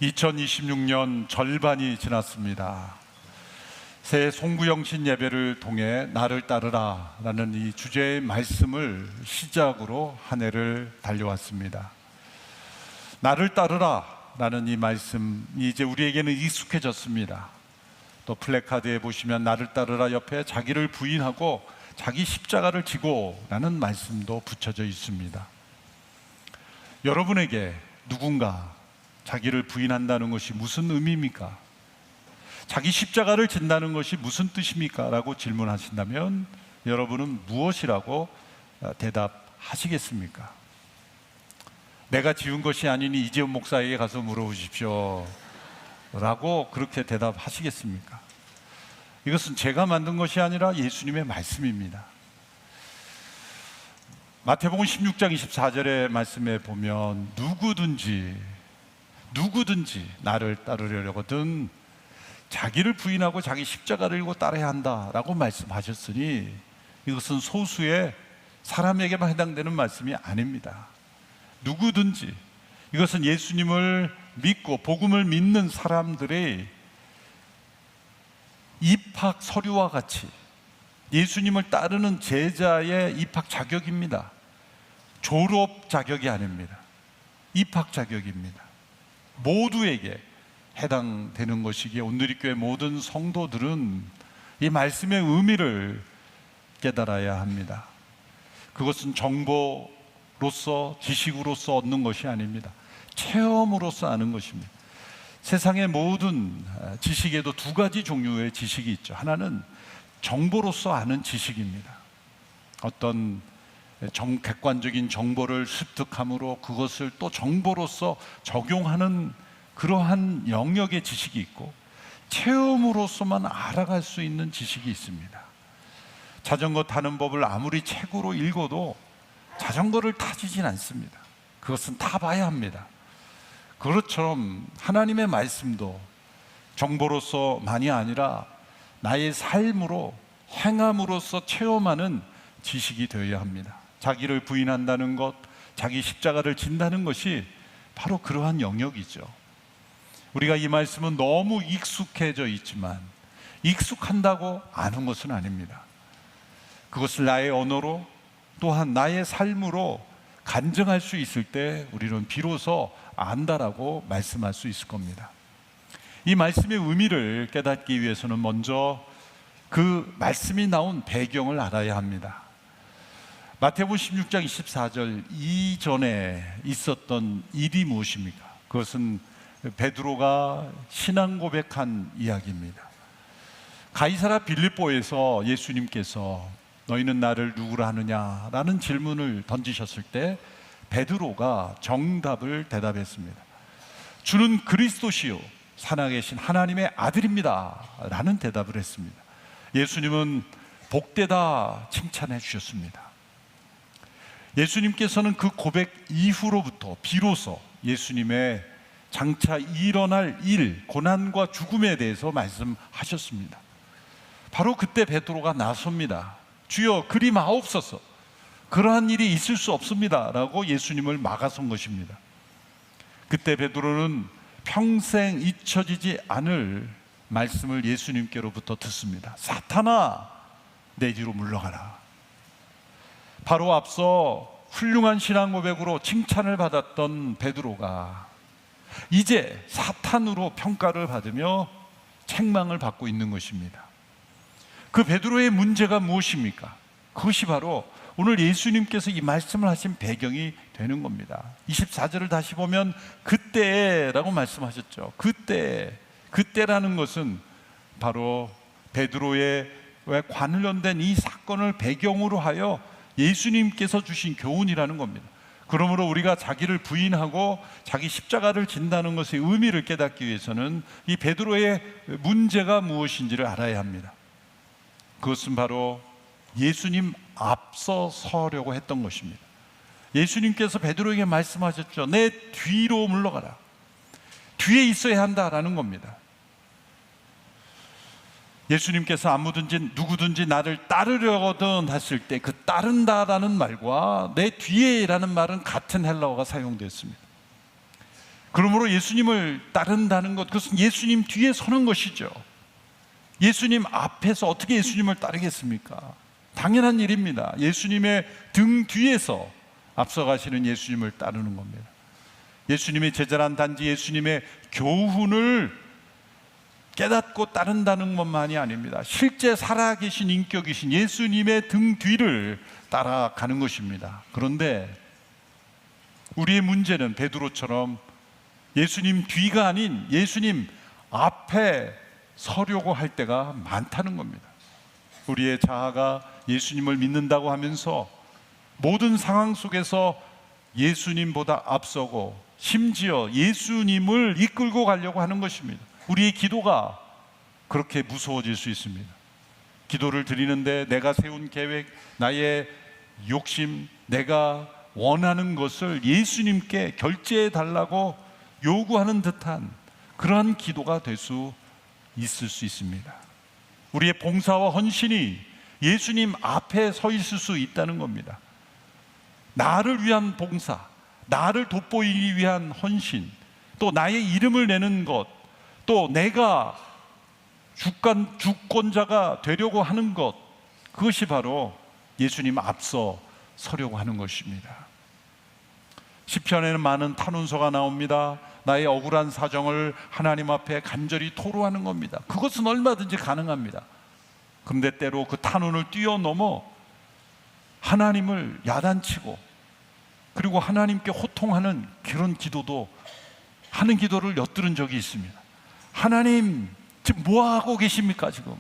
2026년 절반이 지났습니다. 새해 송구영신 예배를 통해 나를 따르라 라는 이 주제의 말씀을 시작으로 한 해를 달려왔습니다. 나를 따르라 라는 이 말씀이 이제 우리에게는 익숙해졌습니다. 또 플래카드에 보시면 나를 따르라 옆에 자기를 부인하고 자기 십자가를 지고 라는 말씀도 붙여져 있습니다. 여러분에게 누군가 자기를 부인한다는 것이 무슨 의미입니까? 자기 십자가를 진다는 것이 무슨 뜻입니까? 라고 질문하신다면 여러분은 무엇이라고 대답하시겠습니까? 내가 지은 것이 아니니 이재훈 목사에게 가서 물어보십시오 라고 그렇게 대답하시겠습니까? 이것은 제가 만든 것이 아니라 예수님의 말씀입니다. 마태복음 16장 24절의 말씀에 보면 누구든지 나를 따르려거든 자기를 부인하고 자기 십자가를 들고 따라야 한다라고 말씀하셨으니 이것은 소수의 사람에게만 해당되는 말씀이 아닙니다. 누구든지, 이것은 예수님을 믿고 복음을 믿는 사람들의 입학 서류와 같이 예수님을 따르는 제자의 입학 자격입니다. 졸업 자격이 아닙니다. 입학 자격입니다. 모두에게 해당되는 것이기에 온누리교회 모든 성도들은 이 말씀의 의미를 깨달아야 합니다. 그것은 정보로서 지식으로서 얻는 것이 아닙니다. 체험으로서 아는 것입니다. 세상의 모든 지식에도 두 가지 종류의 지식이 있죠. 하나는 정보로서 아는 지식입니다. 어떤 객관적인 정보를 습득함으로 그것을 또 정보로서 적용하는 그러한 영역의 지식이 있고, 체험으로서만 알아갈 수 있는 지식이 있습니다. 자전거 타는 법을 아무리 책으로 읽어도 자전거를 타지진 않습니다. 그것은 타봐야 합니다. 그것처럼 하나님의 말씀도 정보로서만이 아니라 나의 삶으로 행함으로써 체험하는 지식이 되어야 합니다. 자기를 부인한다는 것, 자기 십자가를 진다는 것이 바로 그러한 영역이죠. 우리가 이 말씀은 너무 익숙해져 있지만 익숙한다고 아는 것은 아닙니다. 그것을 나의 언어로 또한 나의 삶으로 간증할 수 있을 때 우리는 비로소 안다라고 말씀할 수 있을 겁니다. 이 말씀의 의미를 깨닫기 위해서는 먼저 그 말씀이 나온 배경을 알아야 합니다. 마태복음 16장 24절 이전에 있었던 일이 무엇입니까? 그것은 베드로가 신앙 고백한 이야기입니다. 가이사랴 빌립보에서 예수님께서 너희는 나를 누구라 하느냐라는 질문을 던지셨을 때 베드로가 정답을 대답했습니다. 주는 그리스도시요 살아계신 하나님의 아들입니다 라는 대답을 했습니다. 예수님은 복되다 칭찬해 주셨습니다. 예수님께서는 그 고백 이후로부터 비로소 예수님의 장차 일어날 일, 고난과 죽음에 대해서 말씀하셨습니다. 바로 그때 베드로가 나섭니다. 주여 그리 마옵소서, 그러한 일이 있을 수 없습니다 라고 예수님을 막아선 것입니다. 그때 베드로는 평생 잊혀지지 않을 말씀을 예수님께로부터 듣습니다. 사탄아 내 뒤로 물러가라. 바로 앞서 훌륭한 신앙 고백으로 칭찬을 받았던 베드로가 이제 사탄으로 평가를 받으며 책망을 받고 있는 것입니다. 그 베드로의 문제가 무엇입니까? 그것이 바로 오늘 예수님께서 이 말씀을 하신 배경이 되는 겁니다. 24절을 다시 보면 그때라고 말씀하셨죠. 그때라는 것은 바로 베드로의 관련된 이 사건을 배경으로 하여 예수님께서 주신 교훈이라는 겁니다. 그러므로 우리가 자기를 부인하고 자기 십자가를 진다는 것의 의미를 깨닫기 위해서는 이 베드로의 문제가 무엇인지를 알아야 합니다. 그것은 바로 예수님 앞서 서려고 했던 것입니다. 예수님께서 베드로에게 말씀하셨죠. 내 뒤로 물러가라. 뒤에 있어야 한다라는 겁니다. 예수님께서 아무든지 누구든지 나를 따르려거든 하실 때 그 따른다라는 말과 내 뒤에라는 말은 같은 헬라어가 사용됐습니다. 그러므로 예수님을 따른다는 것, 그것은 예수님 뒤에 서는 것이죠. 예수님 앞에서 어떻게 예수님을 따르겠습니까? 당연한 일입니다. 예수님의 등 뒤에서 앞서가시는 예수님을 따르는 겁니다. 예수님의 제자란 단지 예수님의 교훈을 깨닫고 따른다는 것만이 아닙니다. 실제 살아계신 인격이신 예수님의 등 뒤를 따라가는 것입니다. 그런데 우리의 문제는 베드로처럼 예수님 뒤가 아닌 예수님 앞에 서려고 할 때가 많다는 겁니다. 우리의 자아가 예수님을 믿는다고 하면서 모든 상황 속에서 예수님보다 앞서고 심지어 예수님을 이끌고 가려고 하는 것입니다. 우리의 기도가 그렇게 무서워질 수 있습니다. 기도를 드리는데 내가 세운 계획, 나의 욕심, 내가 원하는 것을 예수님께 결제해 달라고 요구하는 듯한 그러한 기도가 될 수 있을 수 있습니다. 우리의 봉사와 헌신이 예수님 앞에 서 있을 수 있다는 겁니다. 나를 위한 봉사, 나를 돋보이기 위한 헌신, 또 나의 이름을 내는 것, 또 내가 주권자가 되려고 하는 것, 그것이 바로 예수님 앞서 서려고 하는 것입니다. 시편에는 많은 탄원서가 나옵니다. 나의 억울한 사정을 하나님 앞에 간절히 토로하는 겁니다. 그것은 얼마든지 가능합니다. 그런데 때로 그 탄원을 뛰어넘어 하나님을 야단치고 그리고 하나님께 호통하는 그런 기도도 하는 기도를 엿들은 적이 있습니다. 하나님 지금 뭐 하고 계십니까? 지금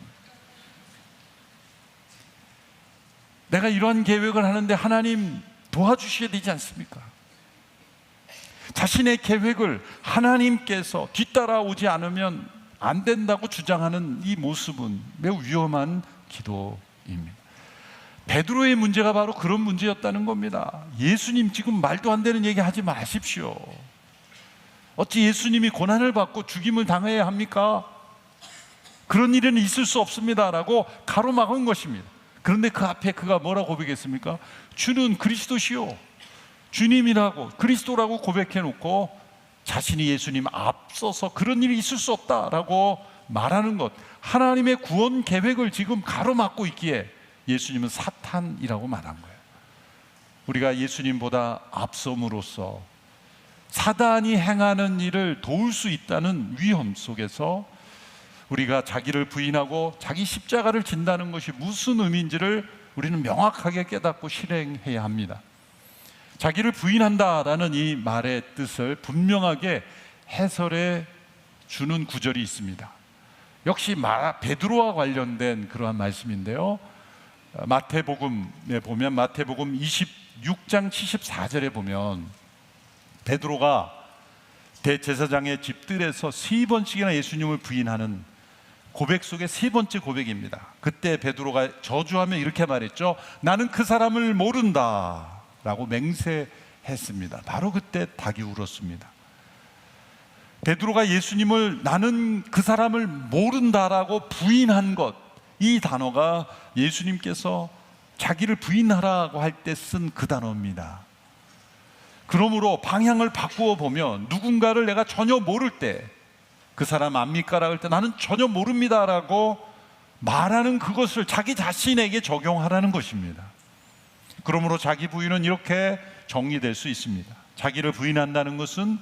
내가 이러한 계획을 하는데 하나님 도와주셔야 되지 않습니까? 자신의 계획을 하나님께서 뒤따라오지 않으면 안 된다고 주장하는 이 모습은 매우 위험한 기도입니다. 베드로의 문제가 바로 그런 문제였다는 겁니다. 예수님 지금 말도 안 되는 얘기 하지 마십시오. 어찌 예수님이 고난을 받고 죽임을 당해야 합니까? 그런 일은 있을 수 없습니다 라고 가로막은 것입니다. 그런데 그 앞에 그가 뭐라고 고백했습니까? 주는 그리스도시요, 주님이라고 그리스도라고 고백해 놓고 자신이 예수님 앞서서 그런 일이 있을 수 없다라고 말하는 것, 하나님의 구원 계획을 지금 가로막고 있기에 예수님은 사탄이라고 말한 거예요. 우리가 예수님보다 앞섬으로써 사단이 행하는 일을 도울 수 있다는 위험 속에서 우리가 자기를 부인하고 자기 십자가를 진다는 것이 무슨 의미인지를 우리는 명확하게 깨닫고 실행해야 합니다. 자기를 부인한다라는 이 말의 뜻을 분명하게 해설해 주는 구절이 있습니다. 역시 베드로와 관련된 그러한 말씀인데요. 마태복음에 보면 마태복음 26장 74절에 보면 베드로가 대제사장의 집들에서 3번씩이나 예수님을 부인하는 고백 속의 3번째 고백입니다. 그때 베드로가 저주하며 이렇게 말했죠. 나는 그 사람을 모른다 라고 맹세했습니다. 바로 그때 닭이 울었습니다. 베드로가 예수님을 나는 그 사람을 모른다라고 부인한 것, 이 단어가 예수님께서 자기를 부인하라고 할 때 쓴 그 단어입니다. 그러므로 방향을 바꾸어 보면 누군가를 내가 전혀 모를 때 그 사람 압니까? 라고 할 때 나는 전혀 모릅니다 라고 말하는 그것을 자기 자신에게 적용하라는 것입니다. 그러므로 자기 부인은 이렇게 정리될 수 있습니다. 자기를 부인한다는 것은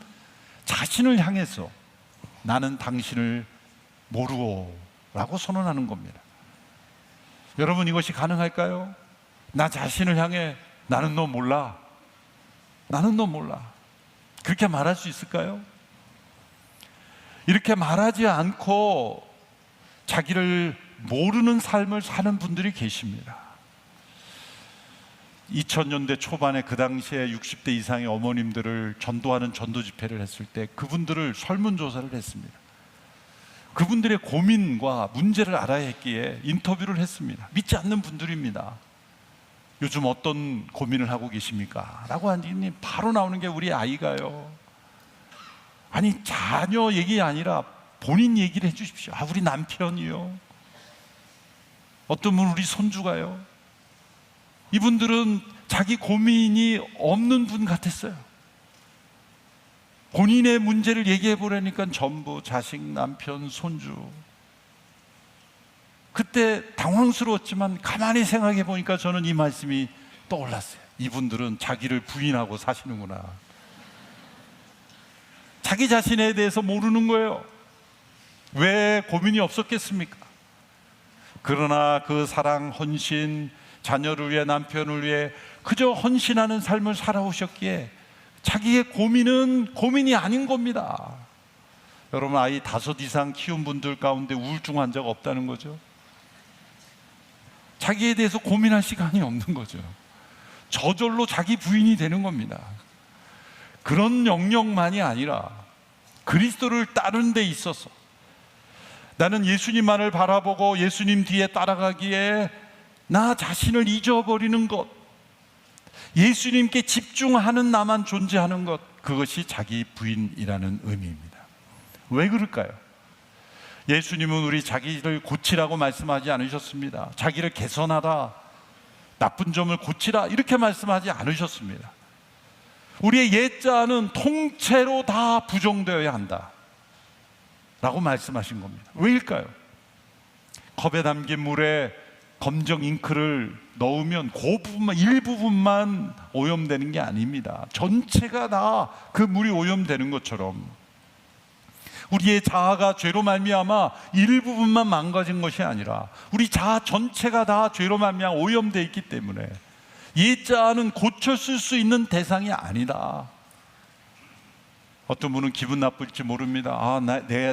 자신을 향해서 나는 당신을 모르오 라고 선언하는 겁니다. 여러분, 이것이 가능할까요? 나 자신을 향해 나는 너 몰라, 나는 너 몰라, 그렇게 말할 수 있을까요? 이렇게 말하지 않고 자기를 모르는 삶을 사는 분들이 계십니다. 2000년대 초반에 그 당시에 60대 이상의 어머님들을 전도하는 전도 집회를 했을 때 그분들을 설문조사를 했습니다. 그분들의 고민과 문제를 알아야 했기에 인터뷰를 했습니다. 믿지 않는 분들입니다. 요즘 어떤 고민을 하고 계십니까? 라고 하니 바로 나오는 게 우리 아이가요. 아니, 자녀 얘기 아니라 본인 얘기를 해주십시오. 우리 남편이요. 어떤 분은 우리 손주가요. 이분들은 자기 고민이 없는 분 같았어요. 본인의 문제를 얘기해 보라니까 전부 자식, 남편, 손주. 그때 당황스러웠지만 가만히 생각해 보니까 저는 이 말씀이 떠올랐어요. 이분들은 자기를 부인하고 사시는구나. 자기 자신에 대해서 모르는 거예요. 왜 고민이 없었겠습니까? 그러나 그 사랑, 헌신, 자녀를 위해, 남편을 위해 그저 헌신하는 삶을 살아오셨기에 자기의 고민은 고민이 아닌 겁니다. 여러분, 아이 5 이상 키운 분들 가운데 우울증 환자가 없다는 거죠. 자기에 대해서 고민할 시간이 없는 거죠. 저절로 자기 부인이 되는 겁니다. 그런 영역만이 아니라 그리스도를 따르는 데 있어서 나는 예수님만을 바라보고 예수님 뒤에 따라가기에 나 자신을 잊어버리는 것, 예수님께 집중하는 나만 존재하는 것, 그것이 자기 부인이라는 의미입니다. 왜 그럴까요? 예수님은 우리 자기를 고치라고 말씀하지 않으셨습니다. 자기를 개선하라, 나쁜 점을 고치라 이렇게 말씀하지 않으셨습니다. 우리의 옛자는 통째로 다 부정되어야 한다 라고 말씀하신 겁니다. 왜일까요? 컵에 담긴 물에 검정 잉크를 넣으면 그 부분만, 일부분만 오염되는 게 아닙니다. 전체가 다 그 물이 오염되는 것처럼 우리의 자아가 죄로 말미암아 일부분만 망가진 것이 아니라 우리 자아 전체가 다 죄로 말미암아 오염되어 있기 때문에 이 자아는 고쳤을 수 있는 대상이 아니다. 어떤 분은 기분 나쁠지 모릅니다.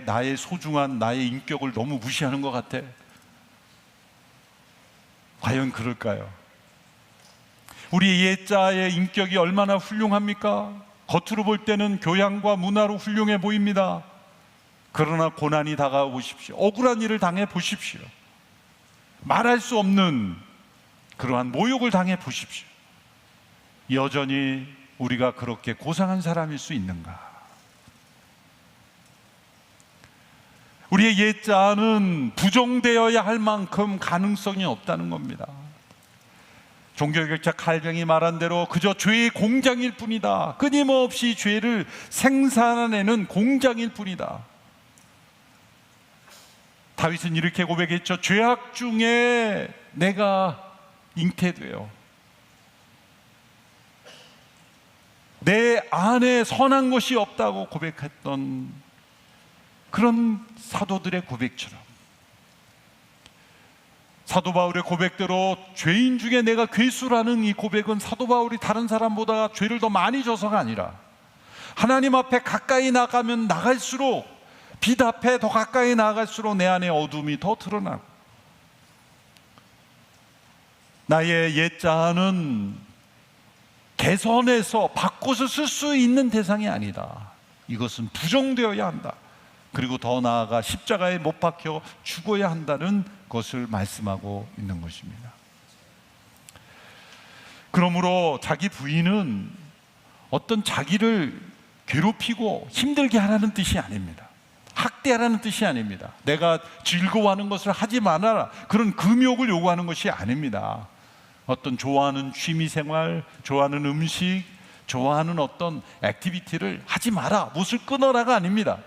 나의 소중한 나의 인격을 너무 무시하는 것 같아. 과연 그럴까요? 우리 옛자의 인격이 얼마나 훌륭합니까? 겉으로 볼 때는 교양과 문화로 훌륭해 보입니다. 그러나 고난이 다가와 보십시오. 억울한 일을 당해 보십시오. 말할 수 없는 그러한 모욕을 당해 보십시오. 여전히 우리가 그렇게 고상한 사람일 수 있는가? 우리의 옛자는 부정되어야 할 만큼 가능성이 없다는 겁니다. 종교개혁자 칼뱅이 말한 대로 그저 죄의 공장일 뿐이다. 끊임없이 죄를 생산해내는 공장일 뿐이다. 다윗은 이렇게 고백했죠. 죄악 중에 내가 잉태되어 내 안에 선한 것이 없다고 고백했던 그런 사도들의 고백처럼 사도 바울의 고백대로 죄인 중에 내가 괴수라는 이 고백은 사도 바울이 다른 사람보다 죄를 더 많이 져서가 아니라 하나님 앞에 가까이 나가면 나갈수록, 빛 앞에 더 가까이 나갈수록 내 안에 어둠이 더 드러나고 나의 옛자아는 개선해서 바꿔서 쓸 수 있는 대상이 아니다. 이것은 부정되어야 한다. 그리고 더 나아가 십자가에 못 박혀 죽어야 한다는 것을 말씀하고 있는 것입니다. 그러므로 자기 부인은 어떤 자기를 괴롭히고 힘들게 하라는 뜻이 아닙니다. 학대하라는 뜻이 아닙니다. 내가 즐거워하는 것을 하지 말아라, 그런 금욕을 요구하는 것이 아닙니다. 어떤 좋아하는 취미생활, 좋아하는 음식, 좋아하는 어떤 액티비티를 하지 마라, 못을 끊어라가 아닙니다.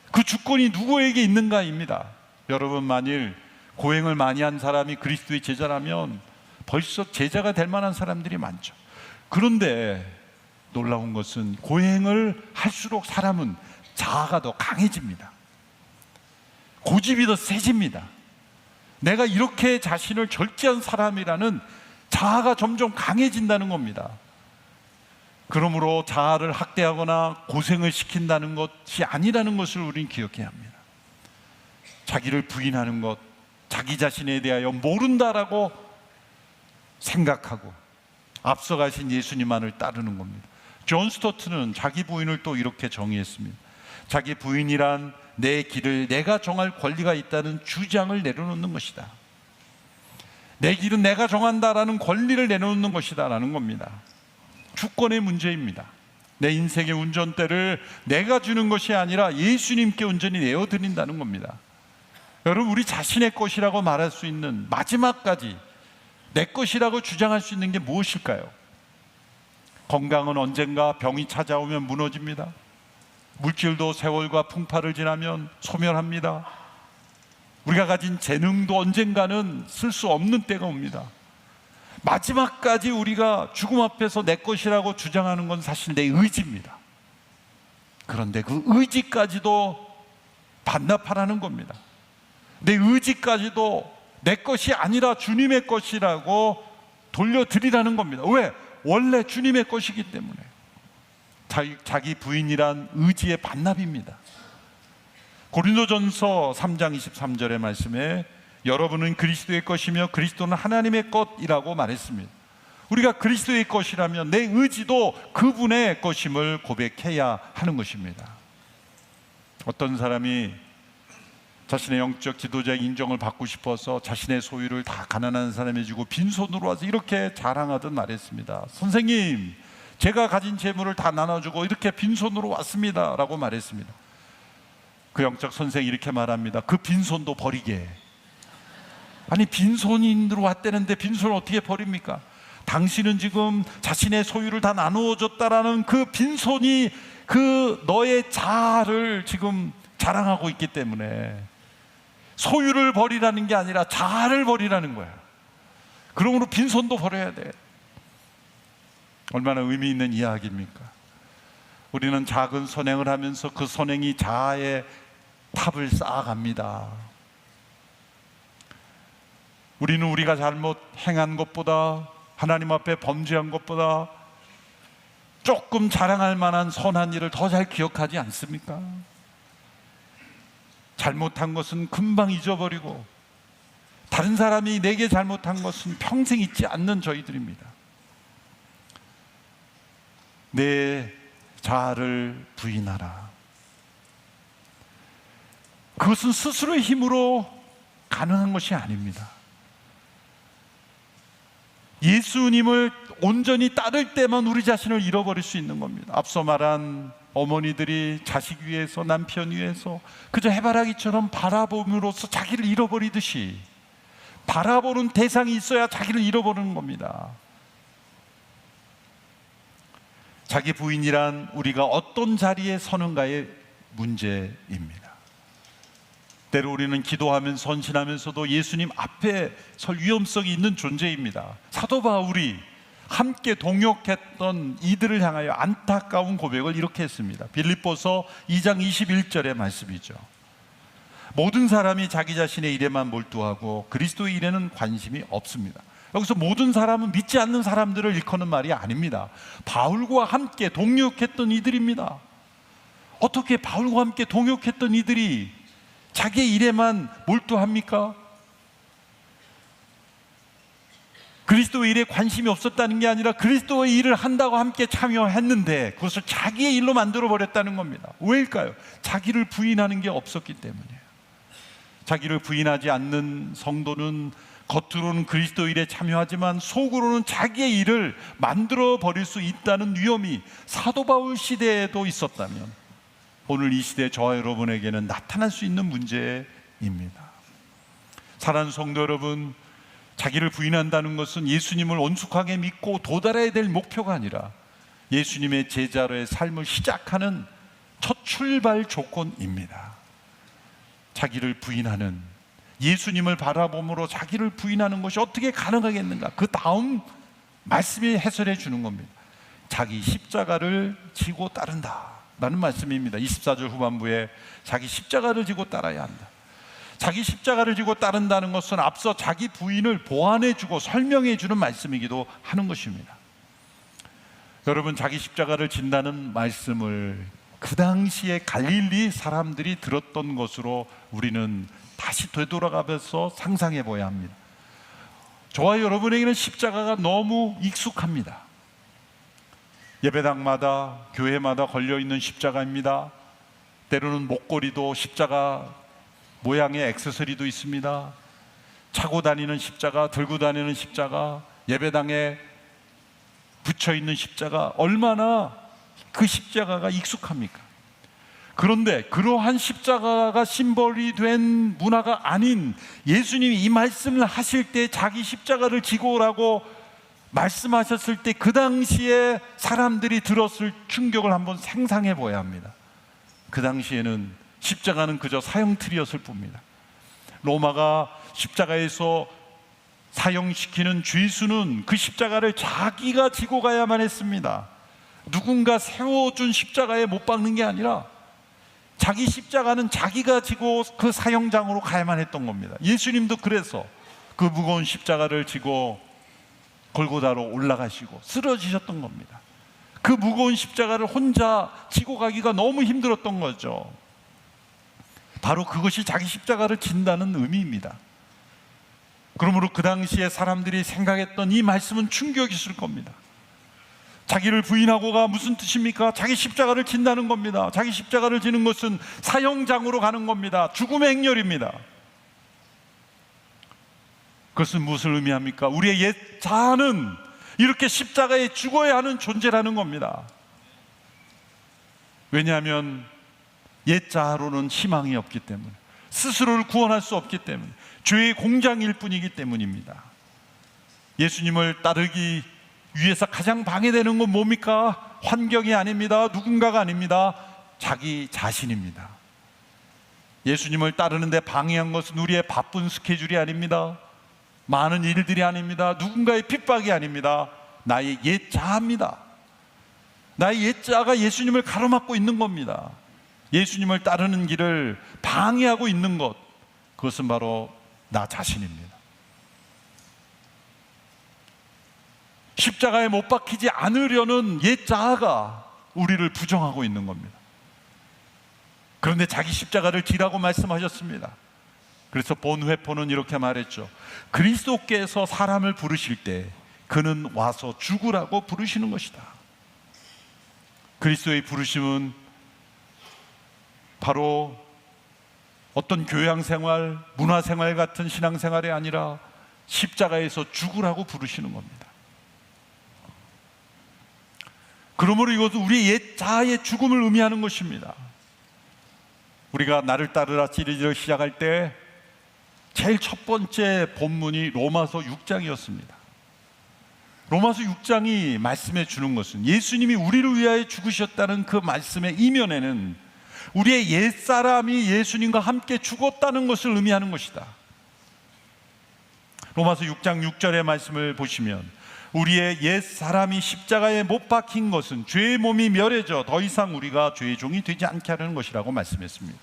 그 주권이 누구에게 있는가입니다. 여러분, 만일 고행을 많이 한 사람이 그리스도의 제자라면 벌써 제자가 될 만한 사람들이 많죠. 그런데 놀라운 것은 고행을 할수록 사람은 자아가 더 강해집니다. 고집이 더 세집니다. 내가 이렇게 자신을 절제한 사람이라는 자아가 점점 강해진다는 겁니다. 그러므로 자아를 학대하거나 고생을 시킨다는 것이 아니라는 것을 우리는 기억해야 합니다. 자기를 부인하는 것, 자기 자신에 대하여 모른다라고 생각하고 앞서가신 예수님만을 따르는 겁니다. 존 스토트는 자기 부인을 또 이렇게 정의했습니다. 자기 부인이란 내 길을 내가 정할 권리가 있다는 주장을 내려놓는 것이다. 내 길은 내가 정한다라는 권리를 내려놓는 것이다 라는 겁니다. 주권의 문제입니다. 내 인생의 운전대를 내가 주는 것이 아니라 예수님께 온전히 내어드린다는 겁니다. 여러분, 우리 자신의 것이라고 말할 수 있는, 마지막까지 내 것이라고 주장할 수 있는 게 무엇일까요? 건강은 언젠가 병이 찾아오면 무너집니다. 물질도 세월과 풍파를 지나면 소멸합니다. 우리가 가진 재능도 언젠가는 쓸 수 없는 때가 옵니다. 마지막까지 우리가 죽음 앞에서 내 것이라고 주장하는 건 사실 내 의지입니다. 그런데 그 의지까지도 반납하라는 겁니다. 내 의지까지도 내 것이 아니라 주님의 것이라고 돌려드리라는 겁니다. 왜? 원래 주님의 것이기 때문에. 자기 부인이란 의지의 반납입니다. 고린도전서 3장 23절의 말씀에 여러분은 그리스도의 것이며 그리스도는 하나님의 것이라고 말했습니다. 우리가 그리스도의 것이라면 내 의지도 그분의 것임을 고백해야 하는 것입니다. 어떤 사람이 자신의 영적 지도자의 인정을 받고 싶어서 자신의 소유를 다 가난한 사람에 주고 빈손으로 와서 이렇게 자랑하듯 말했습니다. 선생님, 제가 가진 재물을 다 나눠주고 이렇게 빈손으로 왔습니다 라고 말했습니다. 그 영적 선생이 이렇게 말합니다. 그 빈손도 버리게. 아니, 빈손으로 왔다는데 빈손을 어떻게 버립니까? 당신은 지금 자신의 소유를 다 나누어줬다라는 그 빈손이 그 너의 자아를 지금 자랑하고 있기 때문에 소유를 버리라는 게 아니라 자아를 버리라는 거야. 그러므로 빈손도 버려야 돼. 얼마나 의미 있는 이야기입니까? 우리는 작은 선행을 하면서 그 선행이 자아의 탑을 쌓아갑니다. 우리는 우리가 잘못 행한 것보다, 하나님 앞에 범죄한 것보다 조금 자랑할 만한 선한 일을 더 잘 기억하지 않습니까? 잘못한 것은 금방 잊어버리고 다른 사람이 내게 잘못한 것은 평생 잊지 않는 저희들입니다. 내 자아를 부인하라. 그것은 스스로의 힘으로 가능한 것이 아닙니다. 예수님을 온전히 따를 때만 우리 자신을 잃어버릴 수 있는 겁니다. 앞서 말한 어머니들이 자식 위해서, 남편 위해서 그저 해바라기처럼 바라봄으로써 자기를 잃어버리듯이, 바라보는 대상이 있어야 자기를 잃어버리는 겁니다. 자기 부인이란 우리가 어떤 자리에 서는가의 문제입니다. 때로 우리는 기도하면서 헌신하면서도 예수님 앞에 설 위험성이 있는 존재입니다. 사도 바울이 함께 동역했던 이들을 향하여 안타까운 고백을 이렇게 했습니다. 빌립보서 2장 21절의 말씀이죠. 모든 사람이 자기 자신의 일에만 몰두하고 그리스도의 일에는 관심이 없습니다. 여기서 모든 사람은 믿지 않는 사람들을 일컫는 말이 아닙니다. 바울과 함께 동역했던 이들입니다. 어떻게 바울과 함께 동역했던 이들이 자기의 일에만 몰두합니까? 그리스도의 일에 관심이 없었다는 게 아니라 그리스도의 일을 한다고 함께 참여했는데 그것을 자기의 일로 만들어버렸다는 겁니다. 왜일까요? 자기를 부인하는 게 없었기 때문이에요. 자기를 부인하지 않는 성도는 겉으로는 그리스도 일에 참여하지만 속으로는 자기의 일을 만들어버릴 수 있다는 위험이 사도 바울 시대에도 있었다면 오늘 이 시대 저와 여러분에게는 나타날 수 있는 문제입니다. 사랑하는 성도 여러분, 자기를 부인한다는 것은 예수님을 온숙하게 믿고 도달해야 될 목표가 아니라 예수님의 제자로의 삶을 시작하는 첫 출발 조건입니다. 자기를 부인하는, 예수님을 바라봄으로 자기를 부인하는 것이 어떻게 가능하겠는가? 그 다음 말씀이 해설해 주는 겁니다. 자기 십자가를 지고 따른다 라는 말씀입니다. 24절 후반부에 자기 십자가를 지고 따라야 한다. 자기 십자가를 지고 따른다는 것은 앞서 자기 부인을 보완해 주고 설명해 주는 말씀이기도 하는 것입니다. 여러분, 자기 십자가를 진다는 말씀을 그 당시에 갈릴리 사람들이 들었던 것으로 우리는 다시 되돌아가면서 상상해 보아야 합니다. 저와 여러분에게는 십자가가 너무 익숙합니다. 예배당마다, 교회마다 걸려있는 십자가입니다. 때로는 목걸이도 십자가 모양의 액세서리도 있습니다. 차고 다니는 십자가, 들고 다니는 십자가, 예배당에 붙여있는 십자가, 얼마나 그 십자가가 익숙합니까? 그런데 그러한 십자가가 심벌이 된 문화가 아닌 예수님이 이 말씀을 하실 때 자기 십자가를 지고 오라고 말씀하셨을 때 그 당시에 사람들이 들었을 충격을 한번 상상해 보아야 합니다. 그 당시에는 십자가는 그저 사형틀이었을 뿐입니다. 로마가 십자가에서 사형시키는 죄수는 그 십자가를 자기가 지고 가야만 했습니다. 누군가 세워준 십자가에 못 박는 게 아니라 자기 십자가는 자기가 지고 그 사형장으로 가야만 했던 겁니다. 예수님도 그래서 그 무거운 십자가를 지고 골고다로 올라가시고 쓰러지셨던 겁니다. 그 무거운 십자가를 혼자 지고 가기가 너무 힘들었던 거죠. 바로 그것이 자기 십자가를 진다는 의미입니다. 그러므로 그 당시에 사람들이 생각했던 이 말씀은 충격이었을 겁니다. 자기를 부인하고가 무슨 뜻입니까? 자기 십자가를 진다는 겁니다. 자기 십자가를 지는 것은 사형장으로 가는 겁니다. 죽음의 행렬입니다. 그것은 무엇을 의미합니까? 우리의 옛 자아는 이렇게 십자가에 죽어야 하는 존재라는 겁니다. 왜냐하면 옛 자아로는 희망이 없기 때문에, 스스로를 구원할 수 없기 때문에, 죄의 공장일 뿐이기 때문입니다. 예수님을 따르기 위해서 가장 방해되는 건 뭡니까? 환경이 아닙니다. 누군가가 아닙니다. 자기 자신입니다. 예수님을 따르는데 방해한 것은 우리의 바쁜 스케줄이 아닙니다. 많은 일들이 아닙니다. 누군가의 핍박이 아닙니다. 나의 옛 자아입니다. 나의 옛 자아가 예수님을 가로막고 있는 겁니다. 예수님을 따르는 길을 방해하고 있는 것, 그것은 바로 나 자신입니다. 십자가에 못 박히지 않으려는 옛 자아가 우리를 부정하고 있는 겁니다. 그런데 자기 십자가를 지라고 말씀하셨습니다. 그래서 본회포는 이렇게 말했죠. 그리스도께서 사람을 부르실 때 그는 와서 죽으라고 부르시는 것이다. 그리스도의 부르심은 바로 어떤 교양생활, 문화생활 같은 신앙생활이 아니라 십자가에서 죽으라고 부르시는 겁니다. 그러므로 이것은 우리의 옛 자아의 죽음을 의미하는 것입니다. 우리가 나를 따르라 시리즈를 시작할 때 제일 첫 번째 본문이 로마서 6장이었습니다. 로마서 6장이 말씀해 주는 것은 예수님이 우리를 위하여 죽으셨다는 그 말씀의 이면에는 우리의 옛사람이 예수님과 함께 죽었다는 것을 의미하는 것이다. 로마서 6장 6절의 말씀을 보시면 우리의 옛사람이 십자가에 못 박힌 것은 죄의 몸이 멸해져 더 이상 우리가 죄의 종이 되지 않게 하려는 것이라고 말씀했습니다.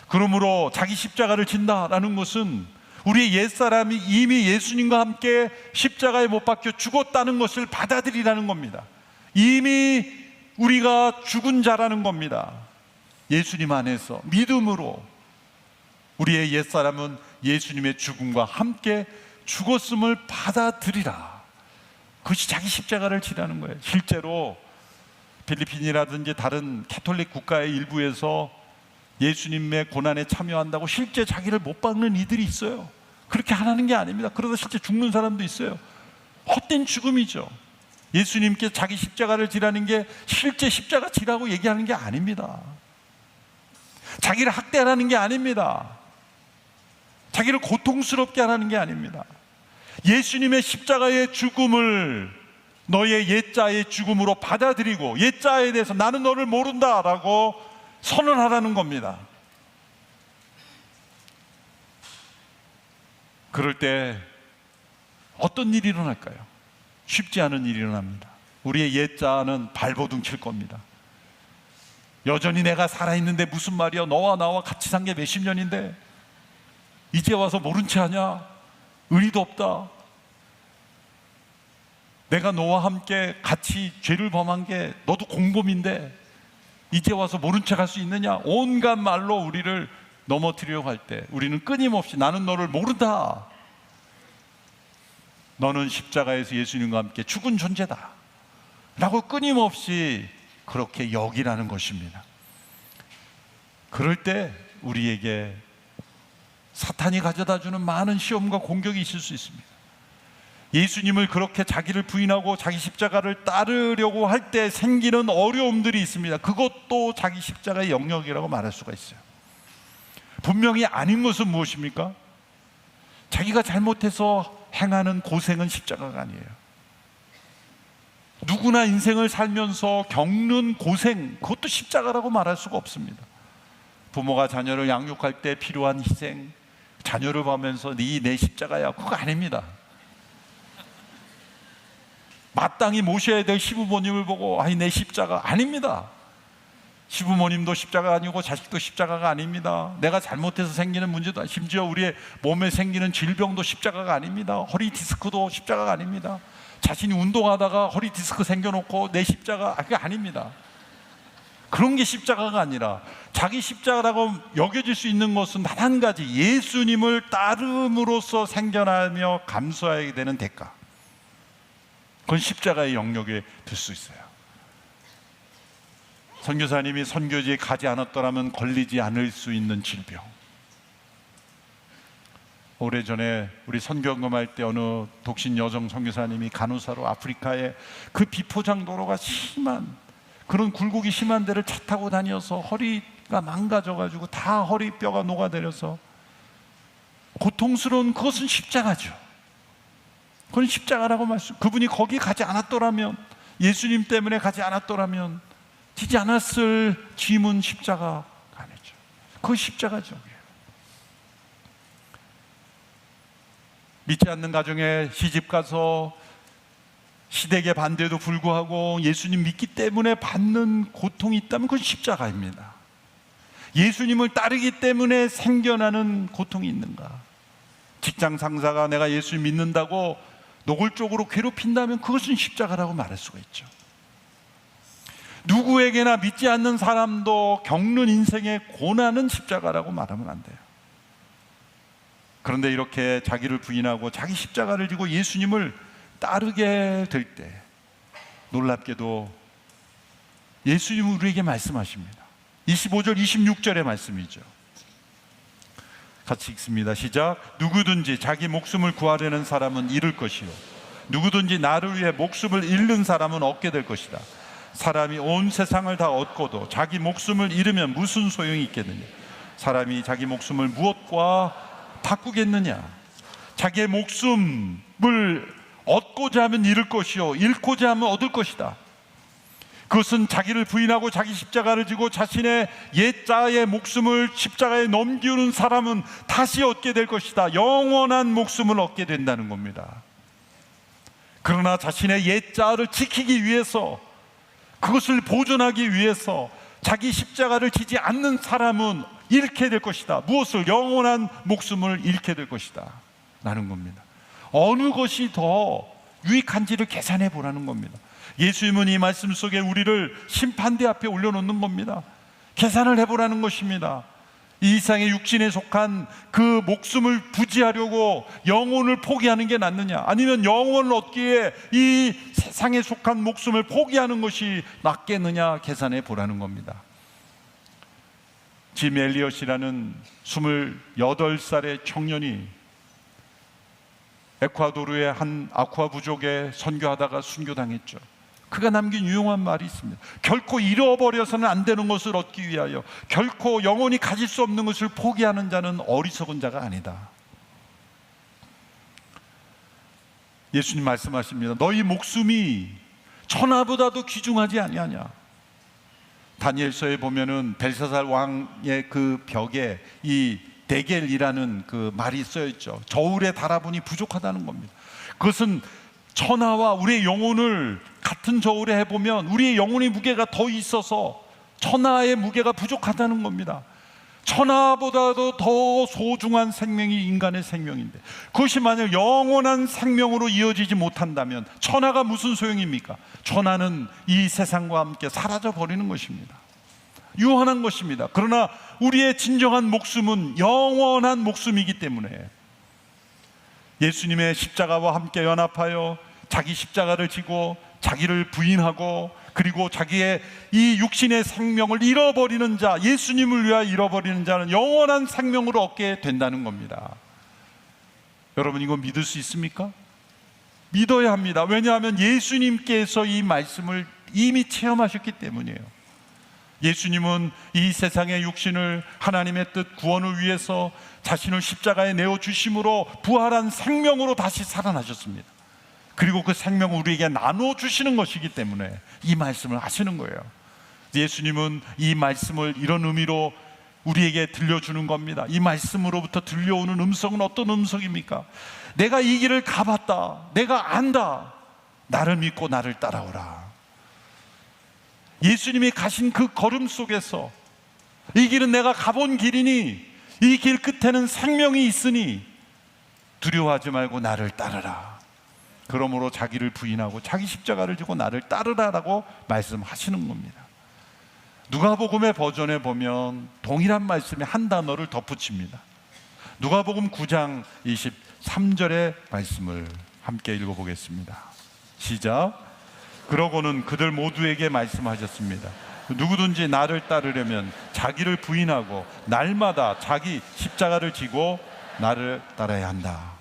그러므로 자기 십자가를 진다라는 것은 우리의 옛사람이 이미 예수님과 함께 십자가에 못 박혀 죽었다는 것을 받아들이라는 겁니다. 이미 우리가 죽은 자라는 겁니다. 예수님 안에서 믿음으로 우리의 옛사람은 예수님의 죽음과 함께 죽었음을 받아들이라. 그것이 자기 십자가를 지라는 거예요. 실제로 필리핀이라든지 다른 캐톨릭 국가의 일부에서 예수님의 고난에 참여한다고 실제 자기를 못 박는 이들이 있어요. 그렇게 하라는 게 아닙니다. 그러다 실제 죽는 사람도 있어요. 헛된 죽음이죠. 예수님께 자기 십자가를 지라는 게 실제 십자가 지라고 얘기하는 게 아닙니다. 자기를 학대하라는 게 아닙니다. 자기를 고통스럽게 하라는 게 아닙니다. 예수님의 십자가의 죽음을 너의 옛자의 죽음으로 받아들이고 옛자에 대해서 나는 너를 모른다라고 선언하라는 겁니다. 그럴 때 어떤 일이 일어날까요? 쉽지 않은 일이 일어납니다. 우리의 옛자는 발버둥 칠 겁니다. 여전히 내가 살아있는데 무슨 말이야? 너와 나와 같이 산 게 몇십 년인데 이제 와서 모른 체 하냐? 의리도 없다. 내가 너와 함께 같이 죄를 범한 게 너도 공범인데 이제 와서 모른 척 할 수 있느냐? 온갖 말로 우리를 넘어뜨리려고 할 때 우리는 끊임없이 나는 너를 모른다. 너는 십자가에서 예수님과 함께 죽은 존재다 라고 끊임없이 그렇게 여기라는 것입니다. 그럴 때 우리에게 사탄이 가져다주는 많은 시험과 공격이 있을 수 있습니다. 예수님을 그렇게 자기를 부인하고 자기 십자가를 따르려고 할 때 생기는 어려움들이 있습니다. 그것도 자기 십자가의 영역이라고 말할 수가 있어요. 분명히 아닌 것은 무엇입니까? 자기가 잘못해서 행하는 고생은 십자가가 아니에요. 누구나 인생을 살면서 겪는 고생, 그것도 십자가라고 말할 수가 없습니다. 부모가 자녀를 양육할 때 필요한 희생, 자녀를 보면서 내 십자가야, 그거 아닙니다. 마땅히 모셔야 될 시부모님을 보고 내 십자가 아닙니다. 시부모님도 십자가 아니고 자식도 십자가가 아닙니다. 내가 잘못해서 생기는 문제도, 심지어 우리의 몸에 생기는 질병도 십자가가 아닙니다. 허리 디스크도 십자가가 아닙니다. 자신이 운동하다가 허리 디스크 생겨놓고 내 십자가, 그게 아닙니다. 그런 게 십자가가 아니라 자기 십자가라고 여겨질 수 있는 것은 단 한 가지, 예수님을 따름으로써 생겨나며 감수하게 되는 대가. 그건 십자가의 영역에 들 수 있어요. 선교사님이 선교지에 가지 않았더라면 걸리지 않을 수 있는 질병. 오래전에 우리 선교검할 때 어느 독신 여성 선교사님이 간호사로 아프리카에 그 비포장도로가 심한, 그런 굴곡이 심한 데를 차 타고 다녀서 허리가 망가져가지고 다 허리뼈가 녹아내려서 고통스러운, 그것은 십자가죠. 그건 십자가라고 말씀. 그분이 거기 가지 않았더라면, 예수님 때문에 가지 않았더라면 지지 않았을 짐은 십자가가 아니죠. 그건 십자가죠. 믿지 않는 가정에 시집가서 시댁의 반대에도 불구하고 예수님 믿기 때문에 받는 고통이 있다면 그건 십자가입니다. 예수님을 따르기 때문에 생겨나는 고통이 있는가? 직장 상사가 내가 예수님 믿는다고 노골적으로 괴롭힌다면 그것은 십자가라고 말할 수가 있죠. 누구에게나 믿지 않는 사람도 겪는 인생의 고난은 십자가라고 말하면 안 돼요. 그런데 이렇게 자기를 부인하고 자기 십자가를 지고 예수님을 따르게 될 때 놀랍게도 예수님은 우리에게 말씀하십니다. 25절 26절의 말씀이죠. 같이 읽습니다. 시작. 누구든지 자기 목숨을 구하려는 사람은 잃을 것이요 누구든지 나를 위해 목숨을 잃는 사람은 얻게 될 것이다. 사람이 온 세상을 다 얻고도 자기 목숨을 잃으면 무슨 소용이 있겠느냐? 사람이 자기 목숨을 무엇과 바꾸겠느냐? 자기의 목숨을 얻고자 하면 잃을 것이요 잃고자 하면 얻을 것이다. 그것은 자기를 부인하고 자기 십자가를 지고 자신의 옛자의 목숨을 십자가에 넘기는 사람은 다시 얻게 될 것이다. 영원한 목숨을 얻게 된다는 겁니다. 그러나 자신의 옛자를 지키기 위해서, 그것을 보존하기 위해서 자기 십자가를 지지 않는 사람은 잃게 될 것이다. 무엇을? 영원한 목숨을 잃게 될 것이다 라는 겁니다. 어느 것이 더 유익한지를 계산해 보라는 겁니다. 예수님은 이 말씀 속에 우리를 심판대 앞에 올려놓는 겁니다. 계산을 해보라는 것입니다. 이 세상의 육신에 속한 그 목숨을 부지하려고 영혼을 포기하는 게 낫느냐, 아니면 영혼을 얻기에 이 세상에 속한 목숨을 포기하는 것이 낫겠느냐 계산해 보라는 겁니다. 짐 엘리엇이라는 28살의 청년이 에콰도르의 한 아쿠아 부족에 선교하다가 순교당했죠. 그가 남긴 유용한 말이 있습니다. 결코 잃어버려서는 안 되는 것을 얻기 위하여 결코 영원히 가질 수 없는 것을 포기하는 자는 어리석은 자가 아니다. 예수님 말씀하십니다. 너희 목숨이 천하보다도 귀중하지 아니하냐? 다니엘서에 보면은 벨사살 왕의 그 벽에 이 데겔이라는 그 말이 쓰여 있죠. 저울에 달아보니 부족하다는 겁니다. 그것은 천하와 우리의 영혼을 같은 저울에 해보면 우리의 영혼의 무게가 더 있어서 천하의 무게가 부족하다는 겁니다. 천하보다도 더 소중한 생명이 인간의 생명인데, 그것이 만약 영원한 생명으로 이어지지 못한다면 천하가 무슨 소용입니까? 천하는 이 세상과 함께 사라져 버리는 것입니다. 유한한 것입니다. 그러나 우리의 진정한 목숨은 영원한 목숨이기 때문에 예수님의 십자가와 함께 연합하여 자기 십자가를 지고 자기를 부인하고 그리고 자기의 이 육신의 생명을 잃어버리는 자, 예수님을 위하여 잃어버리는 자는 영원한 생명으로 얻게 된다는 겁니다. 여러분, 이거 믿을 수 있습니까? 믿어야 합니다. 왜냐하면 예수님께서 이 말씀을 이미 체험하셨기 때문이에요. 예수님은 이 세상의 육신을 하나님의 뜻 구원을 위해서 자신을 십자가에 내어주심으로 부활한 생명으로 다시 살아나셨습니다. 그리고 그 생명을 우리에게 나눠주시는 것이기 때문에 이 말씀을 하시는 거예요. 예수님은 이 말씀을 이런 의미로 우리에게 들려주는 겁니다. 이 말씀으로부터 들려오는 음성은 어떤 음성입니까? 내가 이 길을 가봤다, 내가 안다, 나를 믿고 나를 따라오라. 예수님이 가신 그 걸음 속에서 이 길은 내가 가본 길이니 이 길 끝에는 생명이 있으니 두려워하지 말고 나를 따르라. 그러므로 자기를 부인하고 자기 십자가를 지고 나를 따르라라고 말씀하시는 겁니다. 누가복음의 버전에 보면 동일한 말씀에 한 단어를 덧붙입니다. 누가복음 9장 23절의 말씀을 함께 읽어보겠습니다. 시작. 그러고는 그들 모두에게 말씀하셨습니다. 누구든지 나를 따르려면 자기를 부인하고 날마다 자기 십자가를 지고 나를 따라야 한다.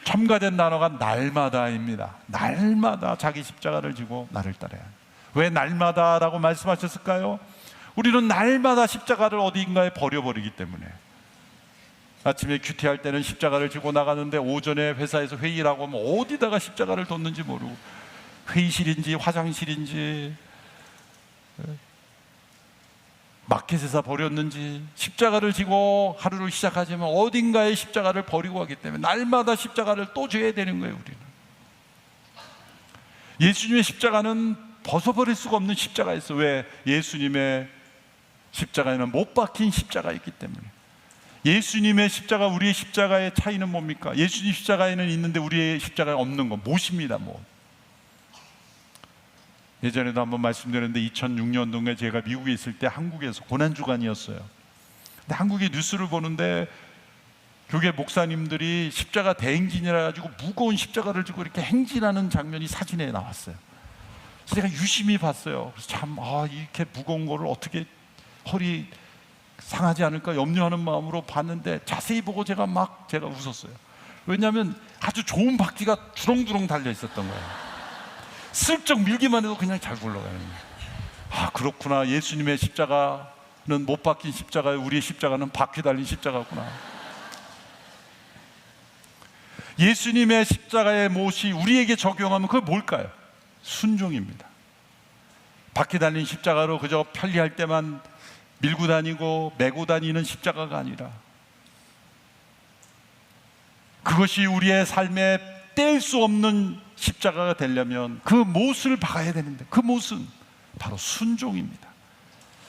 첨가된 단어가 날마다입니다. 날마다 자기 십자가를 지고 나를 따라야 한다. 왜 날마다라고 말씀하셨을까요? 우리는 날마다 십자가를 어디인가에 버려버리기 때문에. 아침에 큐티할 때는 십자가를 지고 나가는데 오전에 회사에서 회의를 하고 하면 어디다가 십자가를 뒀는지 모르고, 회의실인지 화장실인지 마켓에서 버렸는지, 십자가를 지고 하루를 시작하지만 어딘가에 십자가를 버리고 하기 때문에 날마다 십자가를 또 져야 되는 거예요. 우리는 예수님의 십자가는 벗어버릴 수가 없는 십자가였어요. 왜? 예수님의 십자가에는 못 박힌 십자가 있기 때문에. 예수님의 십자가, 우리의 십자가의 차이는 뭡니까? 예수님 십자가에는 있는데 우리의 십자가에 없는 건 못입니다. 못. 예전에도 한번 말씀드렸는데 2006년도에 제가 미국에 있을 때 한국에서 고난주간이었어요. 근데 한국의 뉴스를 보는데 교회 목사님들이 십자가 대행진이라 가지고 무거운 십자가를 지고 이렇게 행진하는 장면이 사진에 나왔어요. 그래서 제가 유심히 봤어요. 그래서 참, 이렇게 무거운 거를 어떻게 허리 상하지 않을까 염려하는 마음으로 봤는데 자세히 보고 제가 웃었어요. 왜냐하면 아주 좋은 바퀴가 주렁주렁 달려 있었던 거예요. 슬쩍 밀기만 해도 그냥 잘 굴러가는 거예요. 그렇구나. 예수님의 십자가는 못 박힌 십자가예요. 우리의 십자가는 바퀴 달린 십자가구나. 예수님의 십자가의 못이 우리에게 적용하면 그게 뭘까요? 순종입니다. 바퀴 달린 십자가로 그저 편리할 때만 밀고 다니고 메고 다니는 십자가가 아니라, 그것이 우리의 삶에 뗄 수 없는 십자가가 되려면 그 못을 박아야 되는데, 그 못은 바로 순종입니다.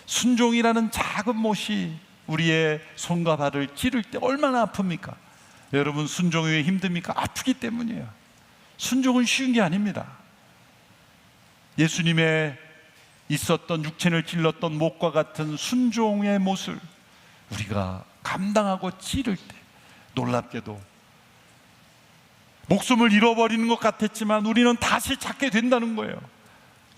순종이라는 작은 못이 우리의 손과 발을 찌를 때 얼마나 아픕니까? 여러분, 순종이 왜 힘듭니까? 아프기 때문이에요. 순종은 쉬운 게 아닙니다. 예수님의 있었던 육체를 찔렀던 못과 같은 순종의 못을 우리가 감당하고 찌를 때 놀랍게도 목숨을 잃어버리는 것 같았지만 우리는 다시 찾게 된다는 거예요.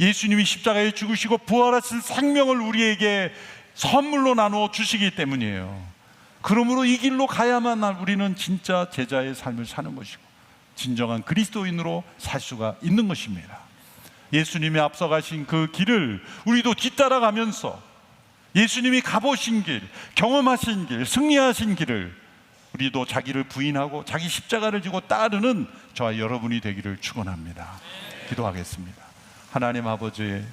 예수님이 십자가에 죽으시고 부활하신 생명을 우리에게 선물로 나누어 주시기 때문이에요. 그러므로 이 길로 가야만 우리는 진짜 제자의 삶을 사는 것이고 진정한 그리스도인으로 살 수가 있는 것입니다. 예수님이 앞서가신 그 길을 우리도 뒤따라가면서 예수님이 가보신 길, 경험하신 길, 승리하신 길을 우리도 자기를 부인하고 자기 십자가를 지고 따르는 저와 여러분이 되기를 축원합니다. 기도하겠습니다. 하나님 아버지,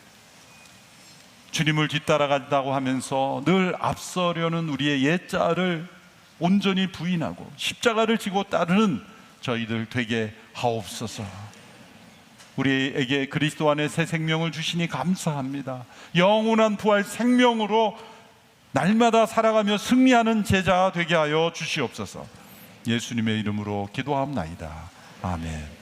주님을 뒤따라간다고 하면서 늘 앞서려는 우리의 옛자를 온전히 부인하고 십자가를 지고 따르는 저희들 되게 하옵소서. 우리에게 그리스도 안에 새 생명을 주시니 감사합니다. 영원한 부활 생명으로 날마다 살아가며 승리하는 제자 되게 하여 주시옵소서. 예수님의 이름으로 기도하옵나이다. 아멘.